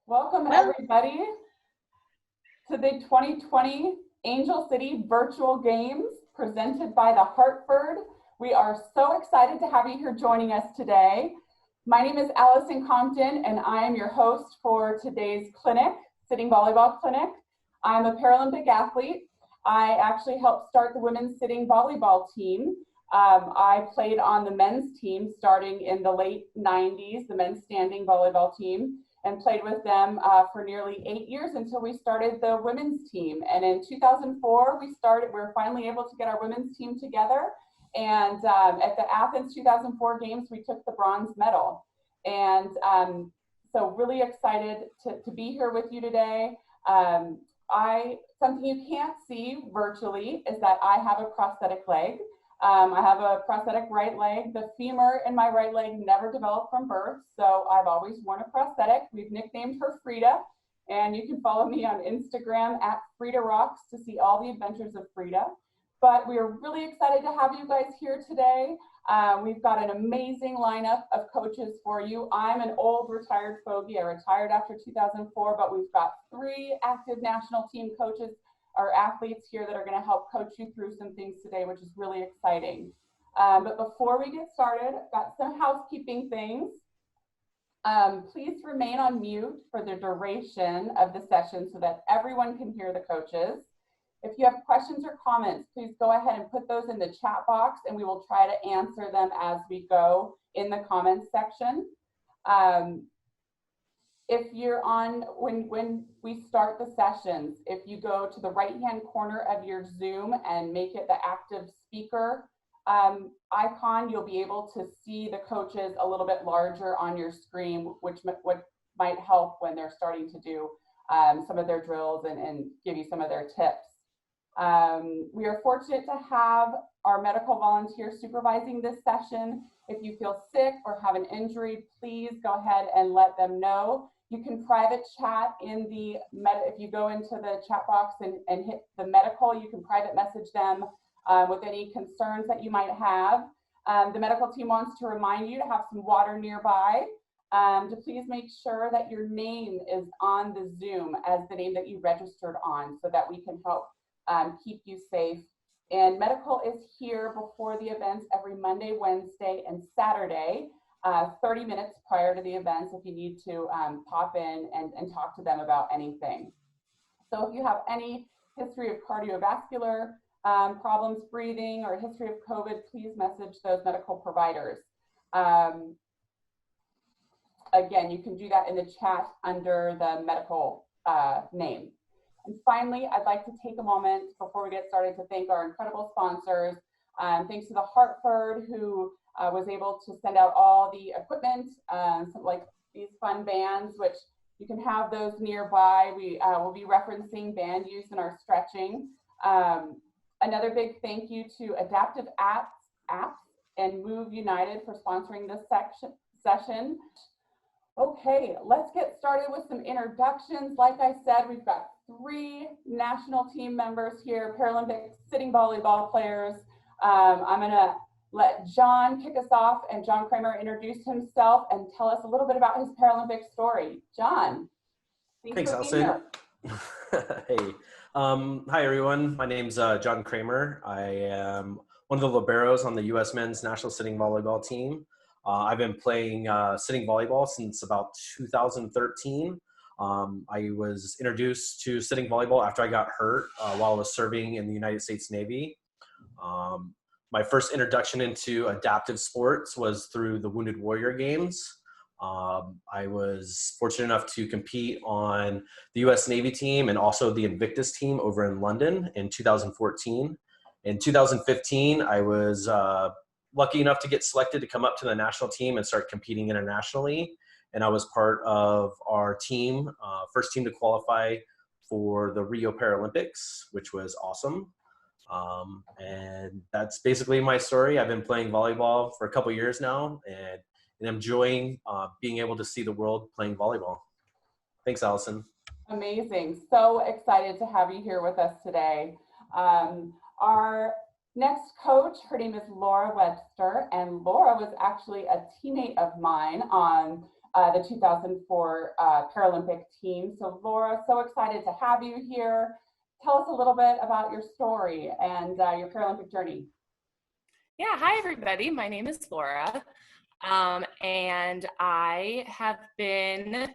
Welcome everybody to the 2020 Angel City Virtual Games presented by the Hartford. We are so excited to have you here joining us today. My name is Allison Compton and I am your host for today's clinic, sitting volleyball clinic. I'm a Paralympic athlete. I actually helped start the women's sitting volleyball team. I played on the men's team starting in the late 90s, the men's standing volleyball team, and played with them for nearly 8 years until we started the women's team. And in 2004, we were finally able to get our women's team together. And at the Athens 2004 games, we took the bronze medal. And so really excited to be here with you today. Something you can't see virtually is that I have a prosthetic leg. I have a prosthetic right leg. The femur in my right leg never developed from birth, so I've always worn a prosthetic. We've nicknamed her Frida, and you can follow me on Instagram at Frida Rocks to see all the adventures of Frida. But we are really excited to have you guys here today. We've got an amazing lineup of coaches for you. I'm an old retired fogey. I retired after 2004, but we've got 3 active national team coaches, our athletes here that are going to help coach you through some things today, which is really exciting. But before we get started, I've got some housekeeping things. Please remain on mute for the duration of the session so that everyone can hear the coaches. If you have questions or comments, please go ahead and put those in the chat box and we will try to answer them as we go in the comments section. If you're on, when we start the sessions, if you go to the right-hand corner of your Zoom and make it the active speaker icon, you'll be able to see the coaches a little bit larger on your screen, which might help when they're starting to do some of their drills and give you some of their tips. We are fortunate to have our medical volunteers supervising this session. If you feel sick or have an injury, please go ahead and let them know. You can private chat in the, if you go into the chat box and hit the medical, you can private message them with any concerns that you might have. The medical team wants to remind you to have some water nearby, to please make sure that your name is on the Zoom as the name that you registered on so that we can help keep you safe. And medical is here before the events every Monday, Wednesday, and Saturday, 30 minutes prior to the events if you need to pop in and talk to them about anything. So if you have any history of cardiovascular problems, breathing, or a history of COVID, please message those medical providers. Again, you can do that in the chat under the medical name. And finally, I'd like to take a moment before we get started to thank our incredible sponsors. Thanks to the Hartford, who was able to send out all the equipment, like these fun bands, which you can have those nearby. We will be referencing band use in our stretching. Another big thank you to Adaptive Apps and Move United for sponsoring this session. Okay, let's get started with some introductions. Like I said, we've got 3 national team members here, Paralympic sitting volleyball players. I'm gonna let John kick us off, and John Kramer introduce himself and tell us a little bit about his Paralympic story. John. Thanks, Allison. Hey, hi everyone. My name's John Kramer. I am one of the liberos on the U.S. men's national sitting volleyball team. I've been playing sitting volleyball since about 2013. I was introduced to sitting volleyball after I got hurt while I was serving in the United States Navy. My first introduction into adaptive sports was through the Wounded Warrior Games. I was fortunate enough to compete on the U.S. Navy team and also the Invictus team over in London in 2014. In 2015, I was lucky enough to get selected to come up to the national team and start competing internationally. And I was part of our team, first team to qualify for the Rio Paralympics, which was awesome. And that's basically my story. I've been playing volleyball for a couple years now and enjoying being able to see the world playing volleyball. Thanks, Allison. Amazing. So excited to have you here with us today. Our next coach, her name is Lora Webster, and Lora was actually a teammate of mine on the 2004 Paralympic team. So Lora, so excited to have you here. Tell us a little bit about your story and your Paralympic journey. Yeah, hi everybody. My name is Lora, and I have been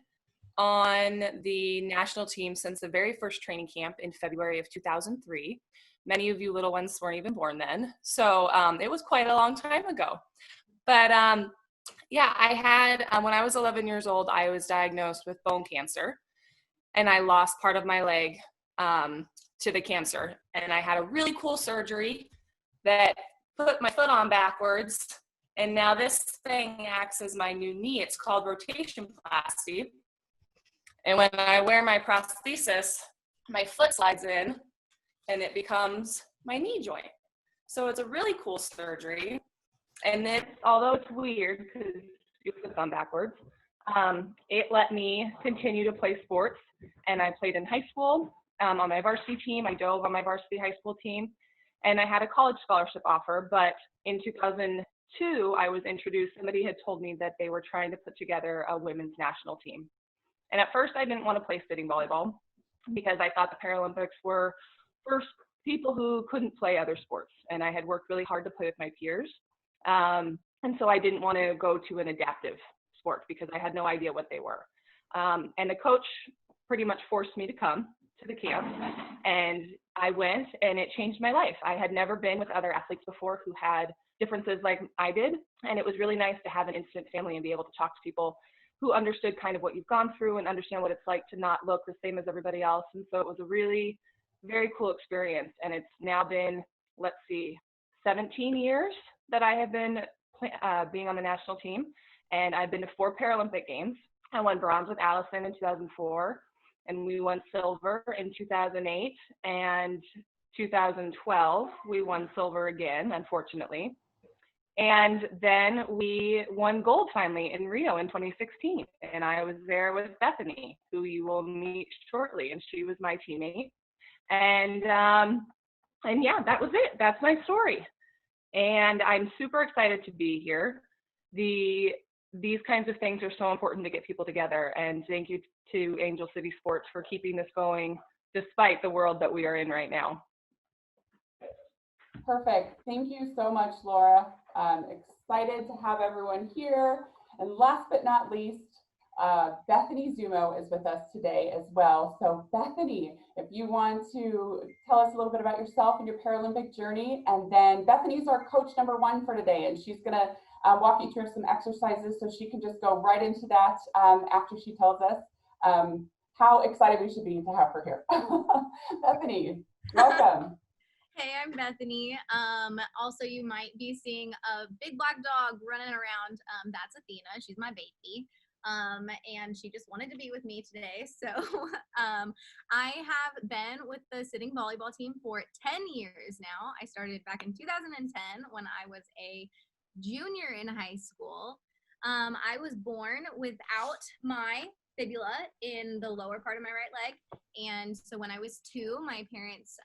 on the national team since the very first training camp in February of 2003. Many of you little ones weren't even born then, so it was quite a long time ago. But yeah, I had, when I was 11 years old, I was diagnosed with bone cancer, and I lost part of my leg to the cancer. And I had a really cool surgery that put my foot on backwards, and now this thing acts as my new knee. It's called rotation plasty. And when I wear my prosthesis, my foot slides in and it becomes my knee joint. So it's a really cool surgery. And then, although it's weird because your foot's on backwards, it let me continue to play sports. And I played in high school on my varsity team. I dove on my varsity high school team. And I had a college scholarship offer. But in 2002, I was introduced. Somebody had told me that they were trying to put together a women's national team. And at first, I didn't want to play sitting volleyball because I thought the Paralympics were for people who couldn't play other sports. And I had worked really hard to play with my peers. And so I didn't want to go to an adaptive sport because I had no idea what they were. And the coach pretty much forced me to come to the camp. And I went, and it changed my life. I had never been with other athletes before who had differences like I did. And it was really nice to have an instant family and be able to talk to people who understood kind of what you've gone through and understand what it's like to not look the same as everybody else. And so it was a really very cool experience. And it's now been, 17 years that I have been being on the national team. And I've been to 4 Paralympic Games. I won bronze with Allison in 2004, and we won silver in 2008. And 2012, we won silver again, unfortunately. And then we won gold finally in Rio in 2016. And I was there with Bethany, who you will meet shortly. And she was my teammate. And yeah, that was it. That's my story. And I'm super excited to be here. These kinds of things are so important to get people together. And thank you to Angel City Sports for keeping this going despite the world that we are in right now. Perfect. Thank you so much, Lora. Excited to have everyone here. And last but not least, Bethany Zumo is with us today as well. So Bethany, if you want to tell us a little bit about yourself and your Paralympic journey, and then Bethany's our coach number 1 for today, and she's gonna walk you through some exercises so she can just go right into that after she tells us how excited we should be to have her here. Bethany, welcome. Hey, I'm Bethany. Also, you might be seeing a big black dog running around. That's Athena. She's my baby. And she just wanted to be with me today. So I have been with the sitting volleyball team for 10 years now. I started back in 2010 when I was a junior in high school. I was born without my fibula in the lower part of my right leg. And so when I was 2, my parents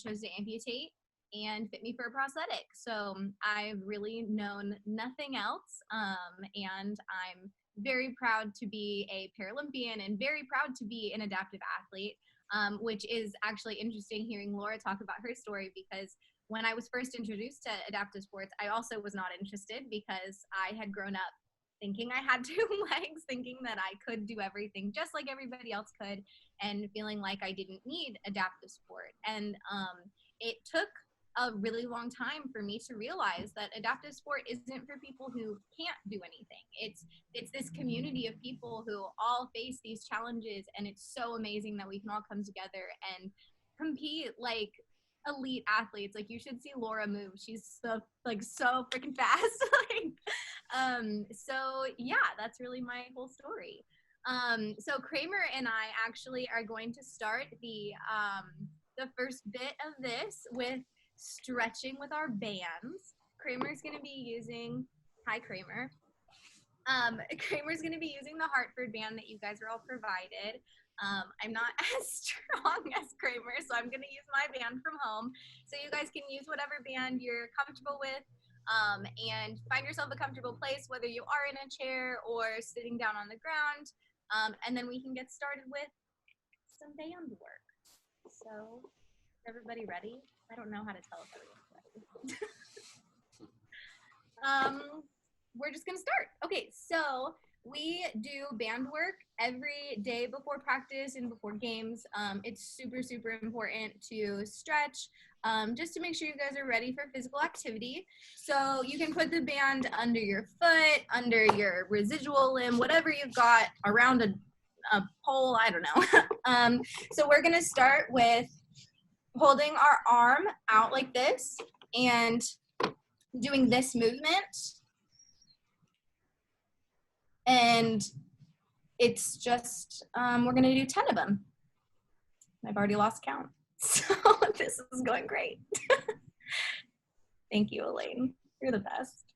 chose to amputate and fit me for a prosthetic. So I've really known nothing else. And I'm very proud to be a Paralympian and very proud to be an adaptive athlete, which is actually interesting hearing Lora talk about her story, because when I was first introduced to adaptive sports, I also was not interested because I had grown up thinking I had 2 legs, thinking that I could do everything just like everybody else could, and feeling like I didn't need adaptive sport. And it took a really long time for me to realize that adaptive sport isn't for people who can't do anything. It's this community of people who all face these challenges, and it's so amazing that we can all come together and compete like elite athletes. Like, you should see Lora move. She's so freaking fast. So yeah, that's really my whole story. So Kramer and I actually are going to start the first bit of this with stretching with our bands. Kramer's going to be using, hi Kramer. Kramer's going to be using the Hartford band that you guys are all provided. I'm not as strong as Kramer, so I'm going to use my band from home. So you guys can use whatever band you're comfortable with. And find yourself a comfortable place, whether you are in a chair or sitting down on the ground. And then we can get started with some band work. So, is everybody ready? I don't know how to tell if everyone's ready. We're just gonna start. Okay, so we do band work every day before practice and before games. It's super, super important to stretch, just to make sure you guys are ready for physical activity. So you can put the band under your foot, under your residual limb, whatever you've got around a pole, I don't know. So we're gonna start with holding our arm out like this and doing this movement. And it's just, we're gonna do 10 of them. I've already lost count, so this is going great. Thank you, Elaine. You're the best.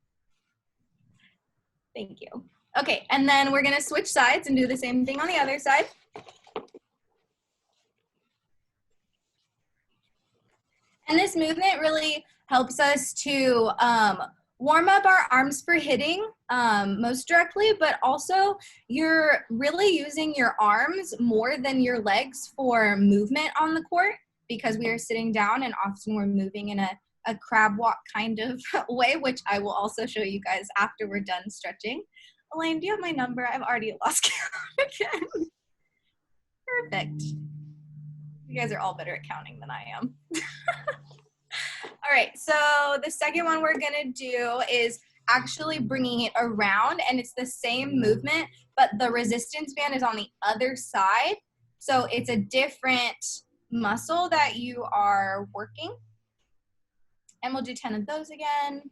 Thank you. Okay, and then we're gonna switch sides and do the same thing on the other side. And this movement really helps us to warm up our arms for hitting most directly, but also you're really using your arms more than your legs for movement on the court, because we are sitting down and often we're moving in a crab walk kind of way, which I will also show you guys after we're done stretching. Elaine, do you have my number? I've already lost count again. Perfect. You guys are all better at counting than I am. All right, so the second one we're gonna do is actually bringing it around, and it's the same movement, but the resistance band is on the other side. So it's a different muscle that you are working. And we'll do 10 of those again.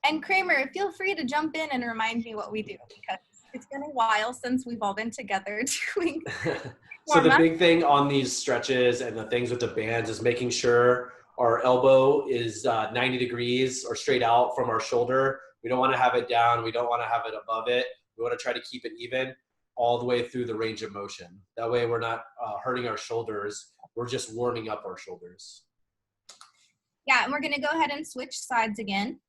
And Kramer, feel free to jump in and remind me what we do, because it's been a while since we've all been together doing. So the big thing on these stretches and the things with the bands is making sure our elbow is 90 degrees or straight out from our shoulder. We don't want to have it down. We don't want to have it above it. We want to try to keep it even all the way through the range of motion. That way we're not hurting our shoulders. We're just warming up our shoulders. Yeah, and we're going to go ahead and switch sides again.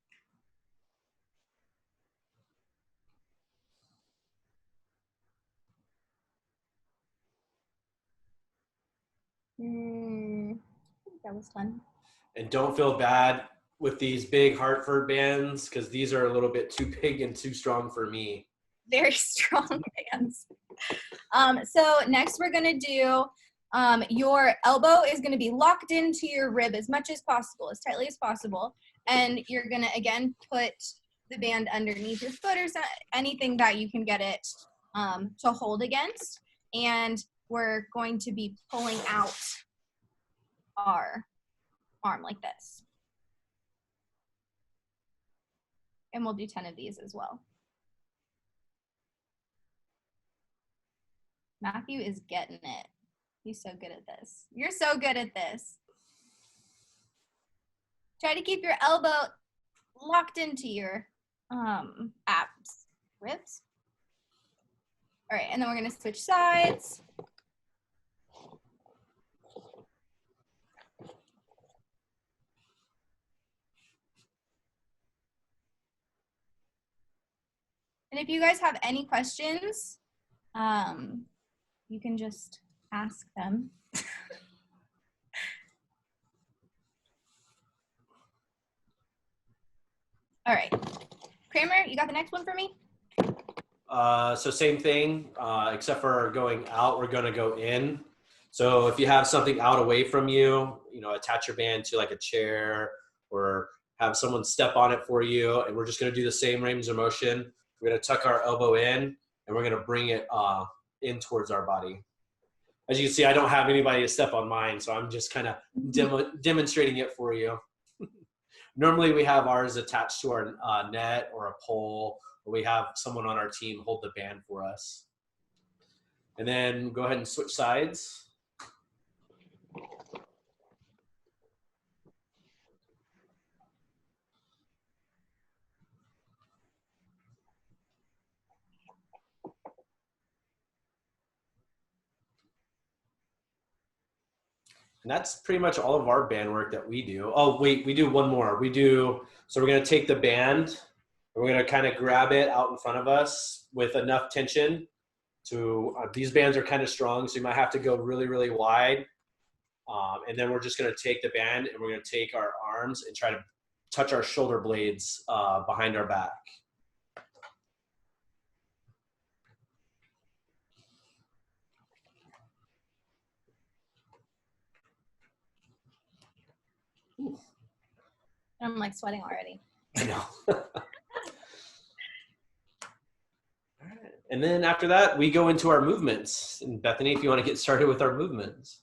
I think that was fun. And don't feel bad with these big Hartford bands, because these are a little bit too big and too strong for me. Very strong bands. So next we're gonna do, your elbow is gonna be locked into your rib as much as possible, as tightly as possible. And you're gonna, again, put the band underneath your foot or anything that you can get it to hold against. And we're going to be pulling out our arm like this. And we'll do 10 of these as well. Matthew is getting it. He's so good at this. You're so good at this. Try to keep your elbow locked into your abs, ribs. All right, and then we're gonna switch sides. And if you guys have any questions, you can just ask them. All right. Kramer, you got the next one for me? So same thing, except for going out, we're going to go in. So if you have something out away from you, attach your band to like a chair or have someone step on it for you. And we're just going to do the same range of motion. We're going to tuck our elbow in and we're going to bring it in towards our body. As you can see, I don't have anybody to step on mine, so I'm just kind of demonstrating it for you. Normally we have ours attached to our net or a pole, or we have someone on our team hold the band for us. And then go ahead and switch sides. And that's pretty much all of our band work that we do. Oh, wait, we do one more. So we're going to take the band, we're going to kind of grab it out in front of us with enough tension to, these bands are kind of strong, so you might have to go really, really wide. And then we're just going to take the band and we're going to take our arms and try to touch our shoulder blades behind our back. I'm like sweating already. I know. And then after that, we go into our movements. And Bethany, if you want to get started with our movements.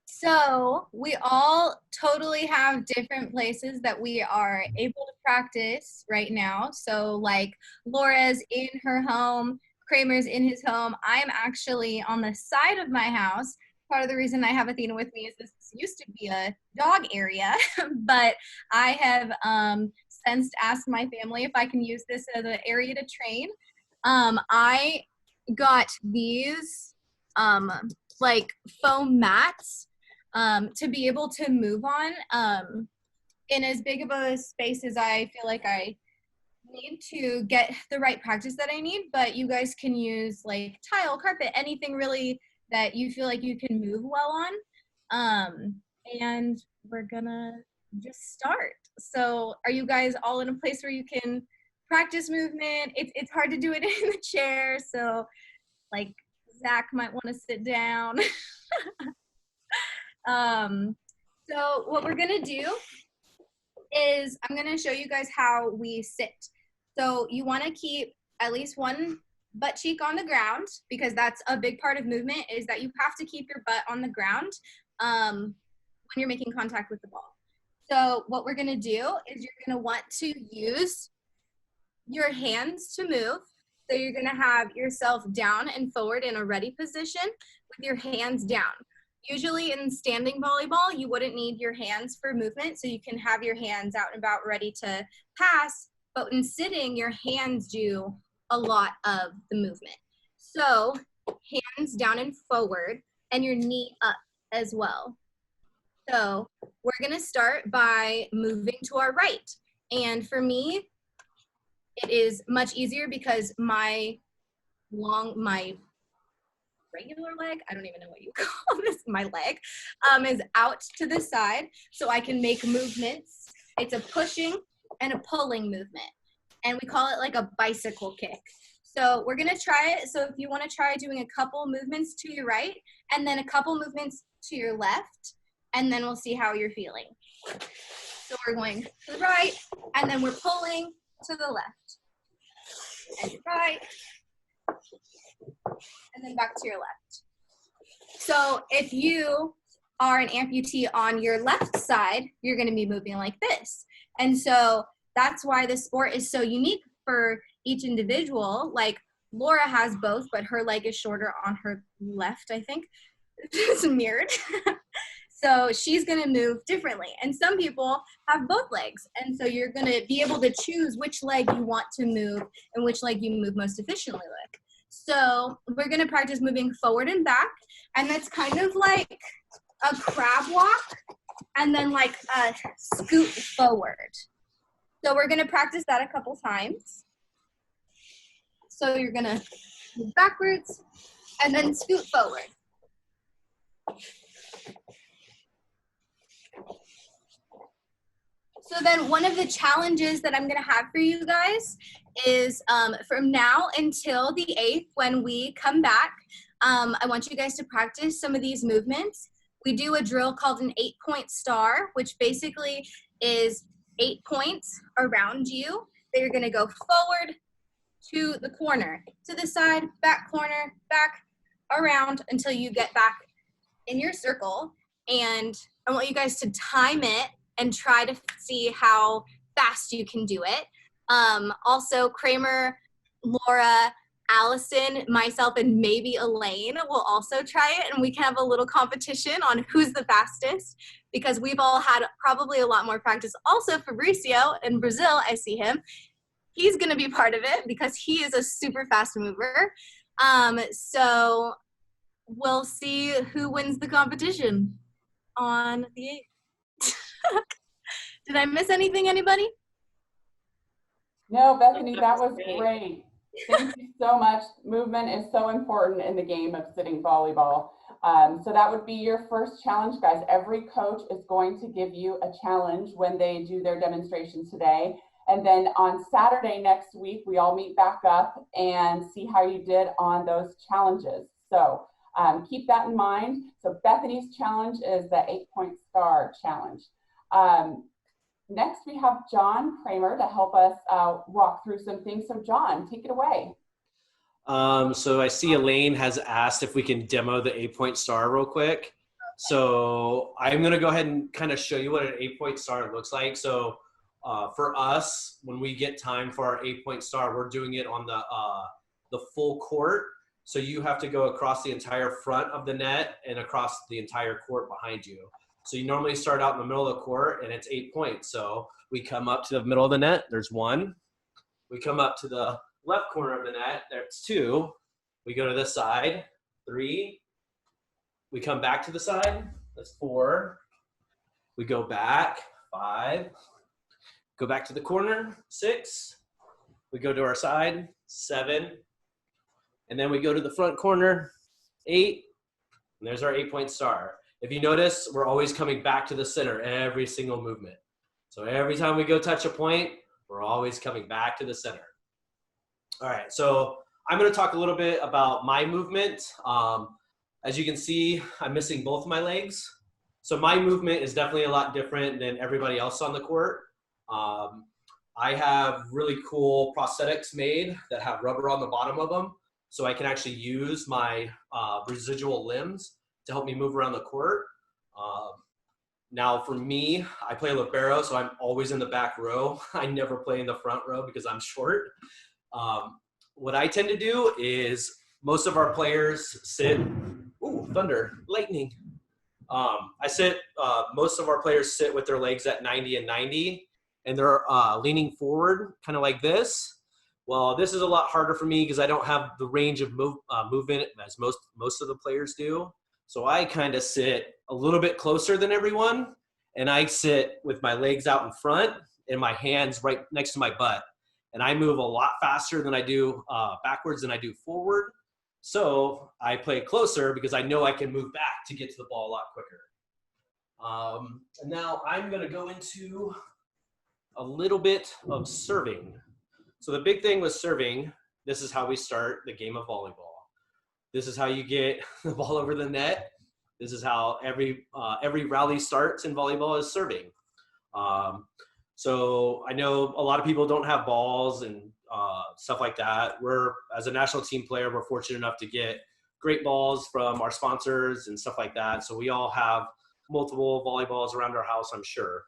So we all totally have different places that we are able to practice right now. So like Laura's in her home, Kramer's in his home. I'm actually on the side of my house. Part of the reason I have Athena with me is this used to be a dog area, but I have since asked my family if I can use this as an area to train. I got these like foam mats to be able to move on in as big of a space as I feel like I need to get the right practice that I need, but you guys can use like tile, carpet, anything really that you feel like you can move well on. And we're gonna just start. So are you guys all in a place where you can practice movement? It's hard to do it in the chair, so like Zach might want to sit down. So what we're gonna do is I'm gonna show you guys how we sit. So you wanna keep at least one butt cheek on the ground, because that's a big part of movement, is that you have to keep your butt on the ground when you're making contact with the ball. So what we're gonna do is you're gonna want to use your hands to move. So you're gonna have yourself down and forward in a ready position with your hands down. Usually in standing volleyball, you wouldn't need your hands for movement, so you can have your hands out and about ready to pass, but in sitting, your hands do a lot of the movement. So hands down and forward, and your knee up as well. So we're gonna start by moving to our right. And for me, it is much easier because my regular leg, I don't even know what you call this, my leg, is out to the side, so I can make movements. It's a pushing and a pulling movement, and we call it like a bicycle kick. So we're gonna try it. So if you wanna try doing a couple movements to your right, and then a couple movements to your left, and then we'll see how you're feeling. So we're going to the right, and then we're pulling to the left, and right, and then back to your left. So if you are an amputee on your left side, you're going to be moving like this. And so that's why the sport is so unique for each individual. Like Lora has both, but her leg is shorter on her left, I think. It's mirrored. So she's going to move differently. And some people have both legs. And so you're going to be able to choose which leg you want to move and which leg you move most efficiently with. So we're gonna practice moving forward and back, and that's kind of like a crab walk and then like a scoot forward. So we're gonna practice that a couple times. So you're gonna move backwards and then scoot forward. So then one of the challenges that I'm gonna have for you guys is from now until the 8th, when we come back, I want you guys to practice some of these movements. We do a drill called an 8-point star, which basically is 8 points around you that you're gonna go forward to the corner, to the side, back corner, back, around until you get back in your circle. And I want you guys to time it and try to see how fast you can do it. Also, Kramer, Lora, Allison, myself, and maybe Elaine will also try it, and we can have a little competition on who's the fastest, because we've all had probably a lot more practice. Also, Fabricio in Brazil, I see him. He's gonna be part of it because he is a super fast mover. So we'll see who wins the competition on the 8th. Did I miss anything, anybody? No, Bethany, that was great. Thank you so much. Movement is so important in the game of sitting volleyball. So that would be your first challenge, guys. Every coach is going to give you a challenge when they do their demonstrations today. And then on Saturday next week, we all meet back up and see how you did on those challenges. So keep that in mind. So Bethany's challenge is the 8-point star challenge. Next, we have John Kramer to help us walk through some things. So John, take it away. So I see Elaine has asked if we can demo the 8-point star real quick. So I'm going to go ahead and kind of show you what an 8-point star looks like. So for us, when we get time for our 8-point star, we're doing it on the full court. So you have to go across the entire front of the net and across the entire court behind you. So you normally start out in the middle of the court and it's 8 points. So we come up to the middle of the net, there's 1. We come up to the left corner of the net, there's 2. We go to this side, 3. We come back to the side, that's 4. We go back, 5. Go back to the corner, 6. We go to our side, 7. And then we go to the front corner, 8. And there's our 8-point star. If you notice, we're always coming back to the center every single movement. So every time we go touch a point, we're always coming back to the center. All right, so I'm going to talk a little bit about my movement. As you can see, I'm missing both my legs. So my movement is definitely a lot different than everybody else on the court. I have really cool prosthetics made that have rubber on the bottom of them, so I can actually use my residual limbs to help me move around the court. Now for me, I play libero, so I'm always in the back row. I never play in the front row because I'm short. What I tend to do is most of our players sit, ooh, thunder, lightning. Most of our players sit with their legs at 90 and 90, and they're leaning forward, kind of like this. Well, this is a lot harder for me because I don't have the range of movement as most of the players do. So I kind of sit a little bit closer than everyone, and I sit with my legs out in front and my hands right next to my butt. And I move a lot faster than I do backwards than I do forward. So I play closer because I know I can move back to get to the ball a lot quicker. And now I'm going to go into a little bit of serving. So the big thing with serving, this is how we start the game of volleyball. This is how you get the ball over the net. This is how every rally starts in volleyball, is serving. So I know a lot of people don't have balls and stuff like that. As a national team player, we're fortunate enough to get great balls from our sponsors and stuff like that. So we all have multiple volleyballs around our house, I'm sure.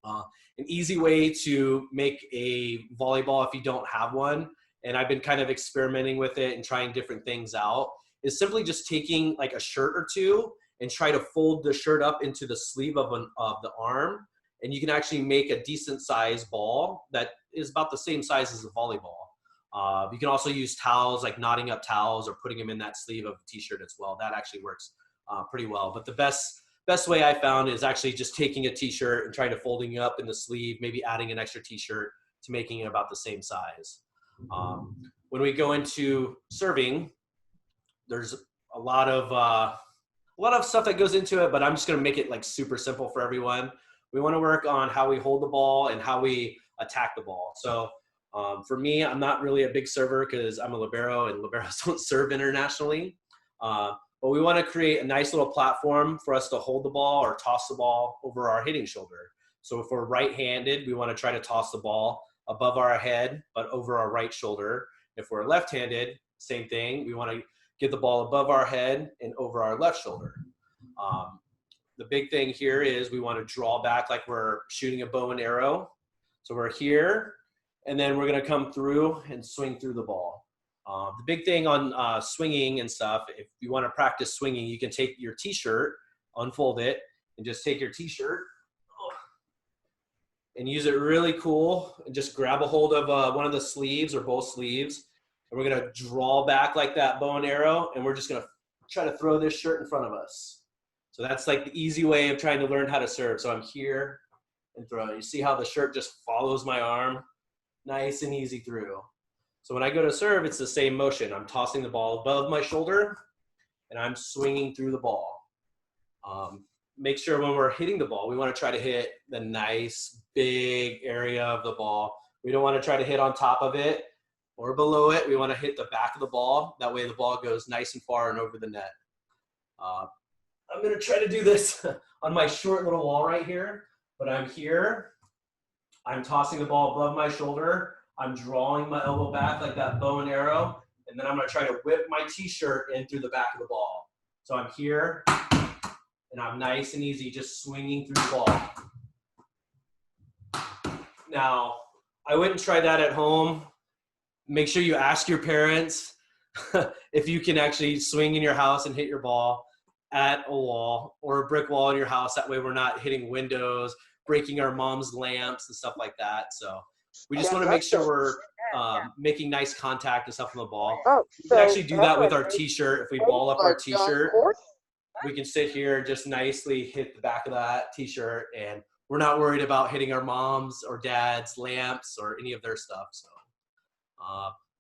An easy way to make a volleyball if you don't have one, and I've been kind of experimenting with it and trying different things out, is simply just taking like a shirt or two and try to fold the shirt up into the sleeve of the arm, and you can actually make a decent sized ball that is about the same size as a volleyball. You can also use towels, like knotting up towels or putting them in that sleeve of a t-shirt as well. That actually works pretty well. But the best way I found is actually just taking a t-shirt and trying to folding it up in the sleeve, maybe adding an extra t-shirt to making it about the same size. When we go into serving, there's a lot of stuff that goes into it, but I'm just going to make it like super simple for everyone. We want to work on how we hold the ball and how we attack the ball. So for me, I'm not really a big server because I'm a libero and liberos don't serve internationally. But we want to create a nice little platform for us to hold the ball or toss the ball over our hitting shoulder. So if we're right-handed, we want to try to toss the ball above our head, but over our right shoulder. If we're left-handed, same thing. We want to get the ball above our head and over our left shoulder. The big thing here is we want to draw back like we're shooting a bow and arrow. So we're here, and then we're going to come through and swing through the ball. The big thing on swinging and stuff, if you want to practice swinging, you can take your t-shirt, unfold it, and just take your t-shirt and use it really cool, and just grab a hold of one of the sleeves or both sleeves, and we're going to draw back like that bow and arrow, and we're just going to try to throw this shirt in front of us. So that's like the easy way of trying to learn how to serve. So I'm here and throw. You see how the shirt just follows my arm? Nice and easy through. So when I go to serve, it's the same motion. I'm tossing the ball above my shoulder and I'm swinging through the ball. Make sure when we're hitting the ball, we want to try to hit the nice big area of the ball. We don't want to try to hit on top of it or below it. We want to hit the back of the ball. That way the ball goes nice and far and over the net. I'm going to try to do this on my short little wall right here, but I'm here. I'm tossing the ball above my shoulder. I'm drawing my elbow back like that bow and arrow, and then I'm going to try to whip my t-shirt in through the back of the ball. So I'm here, and I'm nice and easy just swinging through the ball. Now, I wouldn't try that at home. Make sure you ask your parents if you can actually swing in your house and hit your ball at a wall or a brick wall in your house. That way we're not hitting windows, breaking our mom's lamps and stuff like that. So we just want to make sure we're making nice contact and stuff on the ball. We can actually do that with our t-shirt. If we ball up our t-shirt, we can sit here and just nicely hit the back of that t-shirt, and we're not worried about hitting our mom's or dad's lamps or any of their stuff. So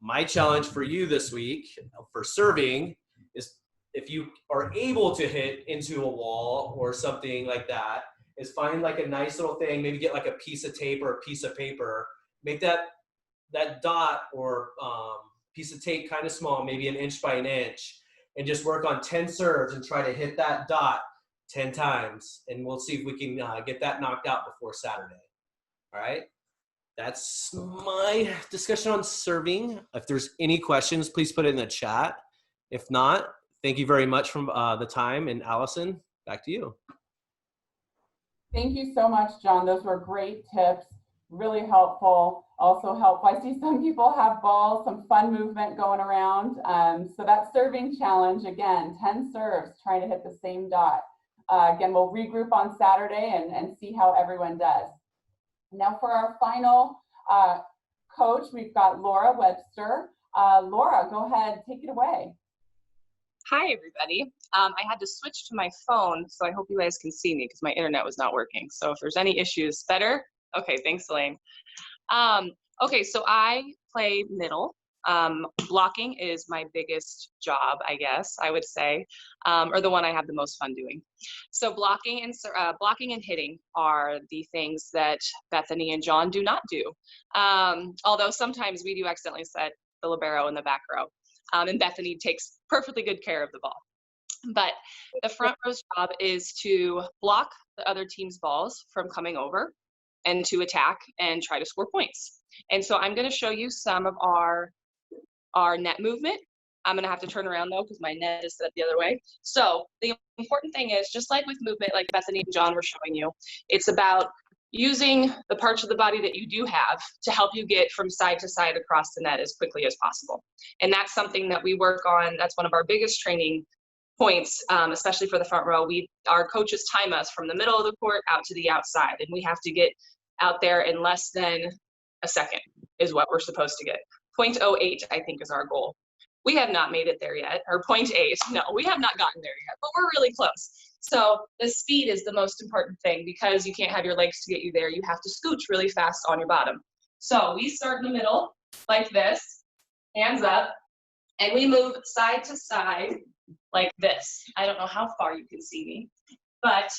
my challenge for you this week for serving is, if you are able to hit into a wall or something like that, is find like a nice little thing, maybe get like a piece of tape or a piece of paper, make that dot or piece of tape kind of small, maybe 1 inch by 1 inch, and just work on 10 serves and try to hit that dot 10 times. And we'll see if we can get that knocked out before Saturday. All right. That's my discussion on serving. If there's any questions, please put it in the chat. If not, thank you very much for the time. And Allison, back to you. Thank you so much, John. Those were great tips, really helpful. Also helpful. I see some people have balls, some fun movement going around. So that serving challenge, again, 10 serves, trying to hit the same dot. Again, we'll regroup on Saturday and see how everyone does. Now for our final coach, we've got Lora Webster. Lora, go ahead, take it away. Hi, everybody. I had to switch to my phone, so I hope you guys can see me because my internet was not working. So if there's any issues, better? Okay, thanks, Elaine. Okay, so I play middle. Blocking is my biggest job, I guess, I would say, or the one I have the most fun doing. So blocking and hitting are the things that Bethany and John do not do. Although sometimes we do accidentally set the libero in the back row. And Bethany takes perfectly good care of the ball. But the front row's job is to block the other team's balls from coming over and to attack and try to score points. And so I'm going to show you some of our net movement. I'm going to have to turn around though because my net is set the other way. So the important thing is, just like with movement, like Bethany and John were showing you, it's about using the parts of the body that you do have to help you get from side to side across the net as quickly as possible. And that's something that we work on. That's one of our biggest training points, especially for the front row. Our coaches time us from the middle of the court out to the outside, and we have to get out there in less than a second is what we're supposed to get. 0.08, I think, is our goal. We have not made it there yet, or 0.8. No, we have not gotten there yet, but we're really close. So the speed is the most important thing, because you can't have your legs to get you there. You have to scooch really fast on your bottom. So we start in the middle like this, hands up, and we move side to side like this. I don't know how far you can see me, but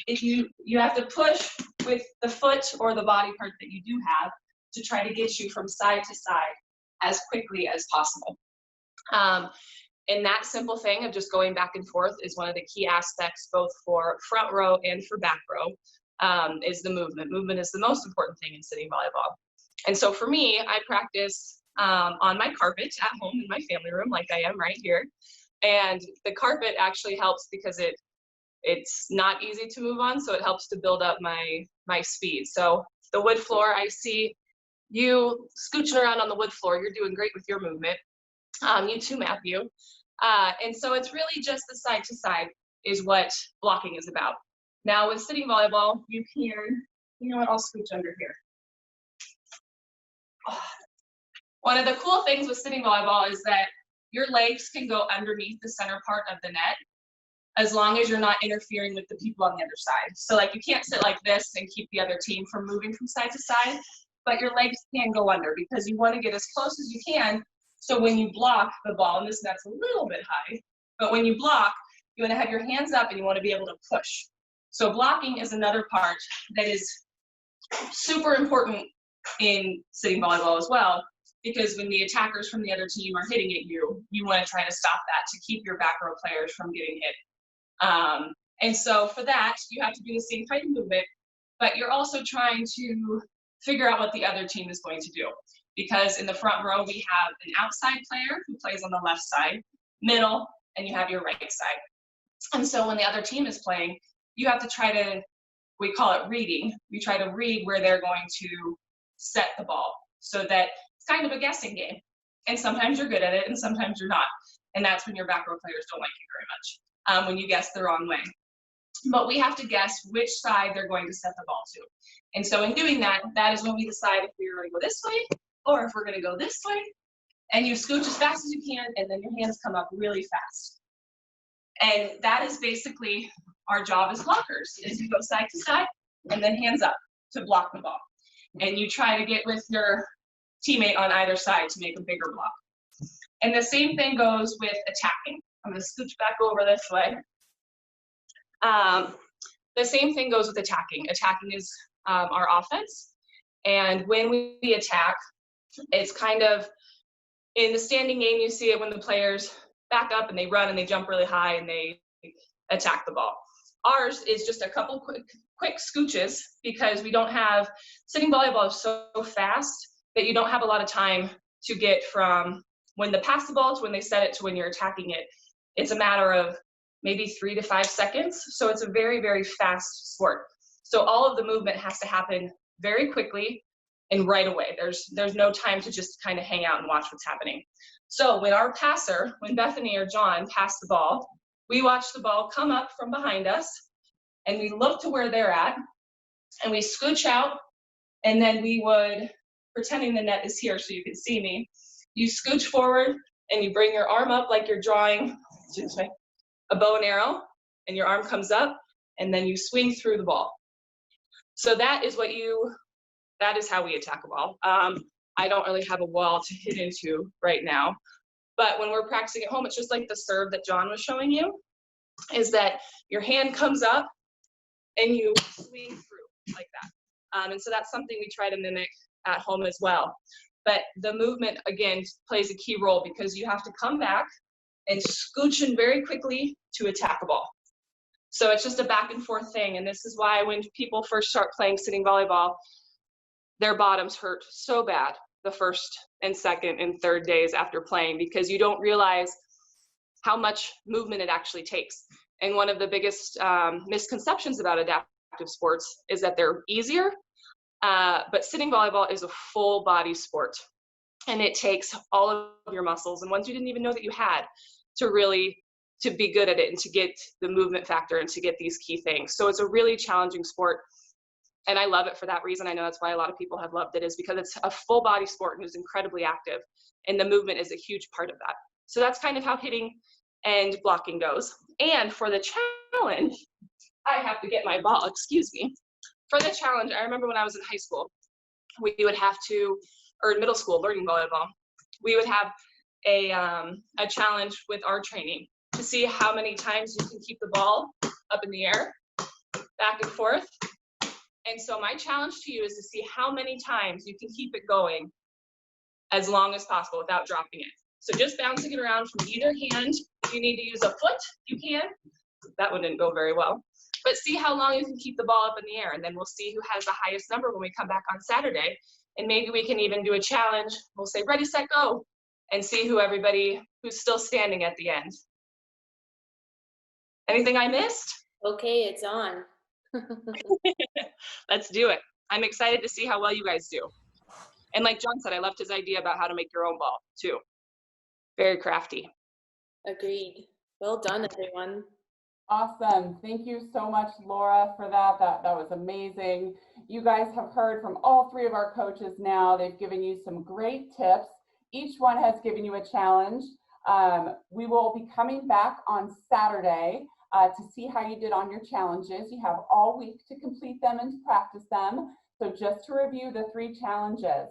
if you have to push with the foot or the body part that you do have to try to get you from side to side as quickly as possible. And that simple thing of just going back and forth is one of the key aspects, both for front row and for back row, is the movement. Movement is the most important thing in sitting volleyball. And so for me, I practice on my carpet at home in my family room, like I am right here. And the carpet actually helps because it's not easy to move on, so it helps to build up my speed. So the wood floor, I see you scooching around on the wood floor. You're doing great with your movement. You too, Matthew. And so it's really just the side to side is what blocking is about. Now with sitting volleyball, you know what, I'll scooch under here. One of the cool things with sitting volleyball is that your legs can go underneath the center part of the net as long as you're not interfering with the people on the other side. So like you can't sit like this and keep the other team from moving from side to side, but your legs can go under because you want to get as close as you can. So when you block the ball, and this net's a little bit high, but when you block, you want to have your hands up and you want to be able to push. So blocking is another part that is super important in sitting volleyball as well, because when the attackers from the other team are hitting at you, you want to try to stop that to keep your back row players from getting hit. And so for that, you have to do the same type of movement, but you're also trying to figure out what the other team is going to do. Because in the front row, we have an outside player who plays on the left side, middle, and you have your right side. And so when the other team is playing, you have to try to, we call it reading. We try to read where they're going to set the ball so that it's kind of a guessing game. And sometimes you're good at it and sometimes you're not. And that's when your back row players don't like you very much, when you guess the wrong way. But we have to guess which side they're going to set the ball to. And so in doing that, that is when we decide if we're going to go this way or if we're going to go this way. And you scooch as fast as you can, and then your hands come up really fast. And that is basically our job as blockers, is to go side to side and then hands up to block the ball. And you try to get with your teammate on either side to make a bigger block. And the same thing goes with attacking. I'm going to scooch back over this way. The same thing goes with attacking. Attacking is our offense. And when we attack, it's kind of, in the standing game, you see it when the players back up and they run and they jump really high and they attack the ball. Ours is just a couple quick scooches, because we don't have, sitting volleyball is so fast that you don't have a lot of time to get from when they pass the ball to when they set it to when you're attacking it. It's a matter of maybe 3 to 5 seconds. So it's a very, very fast sport. So all of the movement has to happen very quickly and right away. There's no time to just kind of hang out and watch what's happening. So when our passer, when Bethany or John pass the ball, we watch the ball come up from behind us and we look to where they're at and we scooch out, and then we would, pretending the net is here so you can see me, you scooch forward and you bring your arm up like you're drawing, excuse me, a bow and arrow, and your arm comes up and then you swing through the ball. So that is how we attack a ball. I don't really have a wall to hit into right now, but when we're practicing at home, it's just like the serve that John was showing you, is that your hand comes up and you swing through like that. And so that's something we try to mimic at home as well. But the movement, again, plays a key role, because you have to come back and scooch in very quickly to attack a ball. So it's just a back and forth thing. And this is why when people first start playing sitting volleyball, their bottoms hurt so bad the first and second and third days after playing, because you don't realize how much movement it actually takes. And one of the biggest misconceptions about adaptive sports is that they're easier, but sitting volleyball is a full body sport. And it takes all of your muscles and ones you didn't even know that you had to be good at it and to get the movement factor and to get these key things. So it's a really challenging sport. And I love it for that reason. I know that's why a lot of people have loved it, is because it's a full body sport and is incredibly active. And the movement is a huge part of that. So that's kind of how hitting and blocking goes. And for the challenge, I have to get my ball, excuse me. For the challenge, I remember when I was in high school, we would have to, or in middle school, learning volleyball, we would have a challenge with our training to see how many times you can keep the ball up in the air, back and forth. And so my challenge to you is to see how many times you can keep it going as long as possible without dropping it. So just bouncing it around from either hand. If you need to use a foot, you can. That one didn't go very well. But see how long you can keep the ball up in the air, and then we'll see who has the highest number when we come back on Saturday. And maybe we can even do a challenge. We'll say, ready, set, go, and see who's still standing at the end. Anything I missed? Okay, it's on. Let's do it. I'm excited to see how well you guys do. And like John said, I loved his idea about how to make your own ball too. Very crafty. Agreed. Well done, everyone. Awesome. Thank you so much, Laura, for that. That was amazing. You guys have heard from all 3 of our coaches now. They've given you some great tips. Each one has given you a challenge. We will be coming back on Saturday to see how you did on your challenges. You have all week to complete them and to practice them. So just to review the 3 challenges,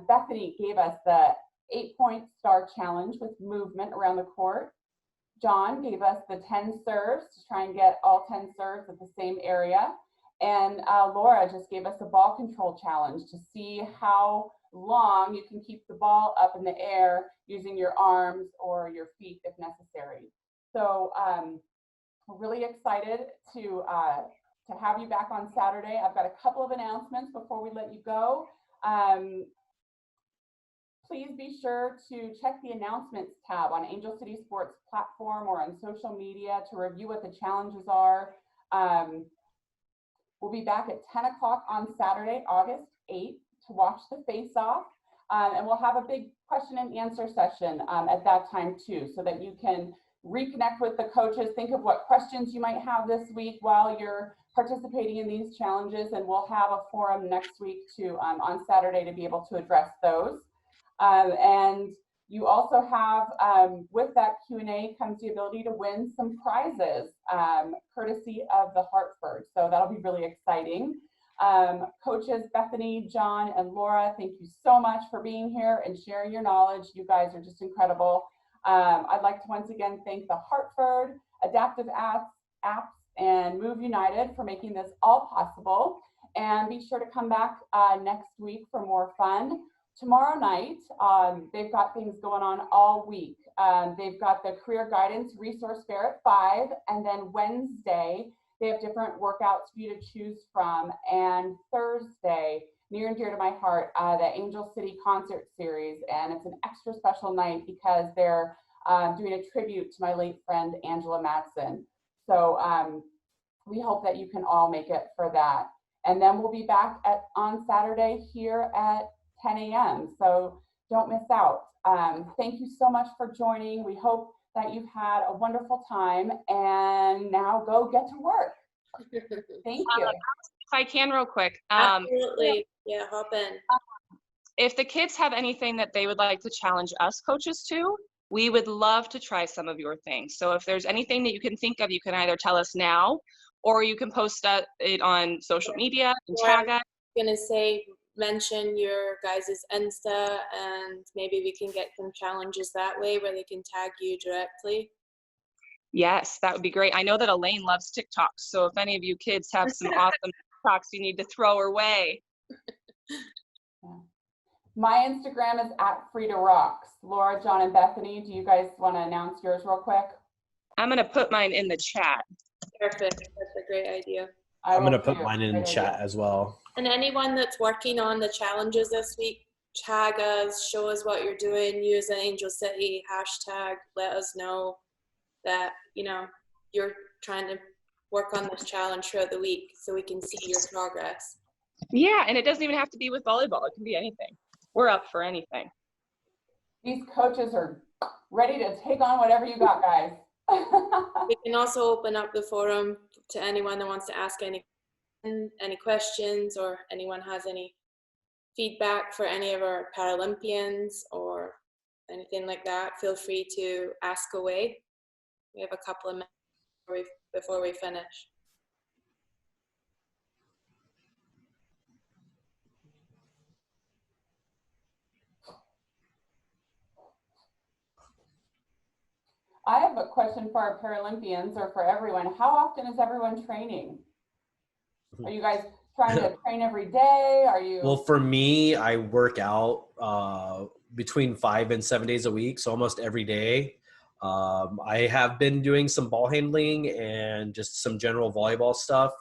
Bethany gave us the 8-point star challenge with movement around the court. John gave us the 10 serves to try and get all 10 serves at the same area. And Lora just gave us a ball control challenge to see how long you can keep the ball up in the air using your arms or your feet if necessary. So we're really excited to have you back on Saturday. I've got a couple of announcements before we let you go. Please be sure to check the announcements tab on Angel City Sports platform or on social media to review what the challenges are. We'll be back at 10 o'clock on Saturday, August 8th to watch the face-off. And we'll have a big question and answer session at that time too, so that you can reconnect with the coaches, think of what questions you might have this week while you're participating in these challenges, and we'll have a forum next week to on Saturday to be able to address those. And you also have, with that Q&A comes the ability to win some prizes, courtesy of the Hartford. So that'll be really exciting. Coaches Bethany, John, and Lora, thank you so much for being here and sharing your knowledge. You guys are just incredible. I'd like to once again thank the Hartford, Adaptive Apps, and Move United for making this all possible. And be sure to come back next week for more fun. Tomorrow night, they've got things going on all week. They've got the Career Guidance Resource Fair at 5, and then Wednesday, they have different workouts for you to choose from. And Thursday, near and dear to my heart, the Angel City Concert Series, and it's an extra special night because they're doing a tribute to my late friend, Angela Matson. So we hope that you can all make it for that. And then we'll be back on Saturday here at 10 a.m. So don't miss out. Thank you so much for joining. We hope that you've had a wonderful time, and now go get to work. Thank you. If I can real quick. Absolutely. Yeah, hop in. If the kids have anything that they would like to challenge us coaches to, we would love to try some of your things. So if there's anything that you can think of, you can either tell us now, or you can post it on social media and tag us. I'm gonna say, mention your guys' Insta, and maybe we can get some challenges that way where they can tag you directly. Yes, that would be great. I know that Elaine loves TikToks, so if any of you kids have some awesome TikToks you need to throw her way. My Instagram is @FreeToRocks. Lora, John, and Bethany, do you guys want to announce yours real quick? I'm going to put mine in the chat. Perfect. That's a great idea. I'm going to put mine in the chat as well. And anyone that's working on the challenges this week, tag us, show us what you're doing, use an Angel City hashtag, let us know that, you know, you're trying to work on this challenge throughout the week so we can see your progress. Yeah, and it doesn't even have to be with volleyball. It can be anything. We're up for anything. These coaches are ready to take on whatever you got, guys. We can also open up the forum to anyone that wants to ask any questions, or anyone has any feedback for any of our Paralympians or anything like that. Feel free to ask away. We have a couple of minutes before we finish. I have a question for our Paralympians, or for everyone. How often is everyone training? Are you guys trying to train every day? Are you? Well, for me, I work out between 5 and 7 days a week, so almost every day. I have been doing some ball handling and just some general volleyball stuff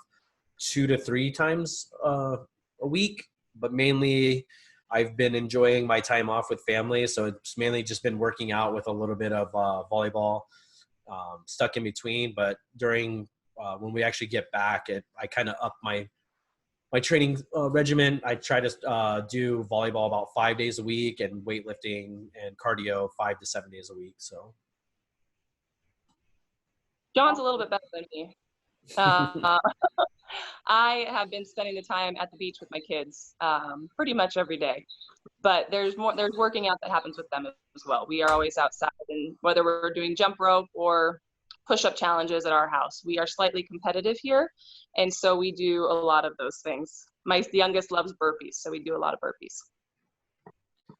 2 to 3 times a week, but mainly I've been enjoying my time off with family, so it's mainly just been working out with a little bit of volleyball stuck in between. But during when we actually get back, I kind of up my training regimen. I try to do volleyball about 5 days a week, and weightlifting and cardio 5 to 7 days a week. So John's a little bit better than me. I have been spending the time at the beach with my kids pretty much every day, but there's working out that happens with them as well. We are always outside, whether we're doing jump rope or push-up challenges at our house. We are slightly competitive here, and so we do a lot of those things. My youngest loves burpees, so we do a lot of burpees.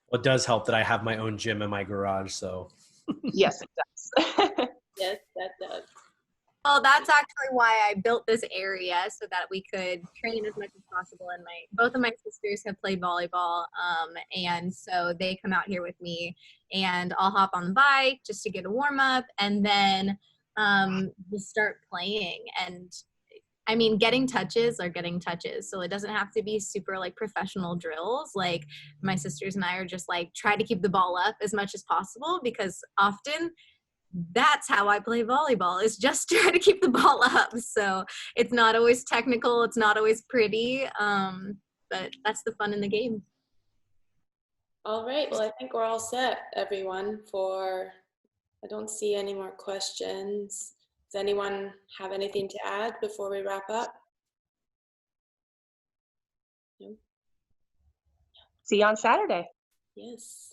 Well, it does help that I have my own gym in my garage, so. Yes, it does. Yes, that does. Well, that's actually why I built this area, so that we could train as much as possible. And both of my sisters have played volleyball, and so they come out here with me, and I'll hop on the bike just to get a warm up, and then just start playing. And I mean, getting touches are getting touches, so it doesn't have to be super like professional drills. Like my sisters and I are just like try to keep the ball up as much as possible, because often that's how I play volleyball, is just try to keep the ball up. So it's not always technical, it's not always pretty, but that's the fun in the game. All right, well, I think we're all set, everyone, I don't see any more questions. Does anyone have anything to add before we wrap up? No? See you on Saturday. Yes.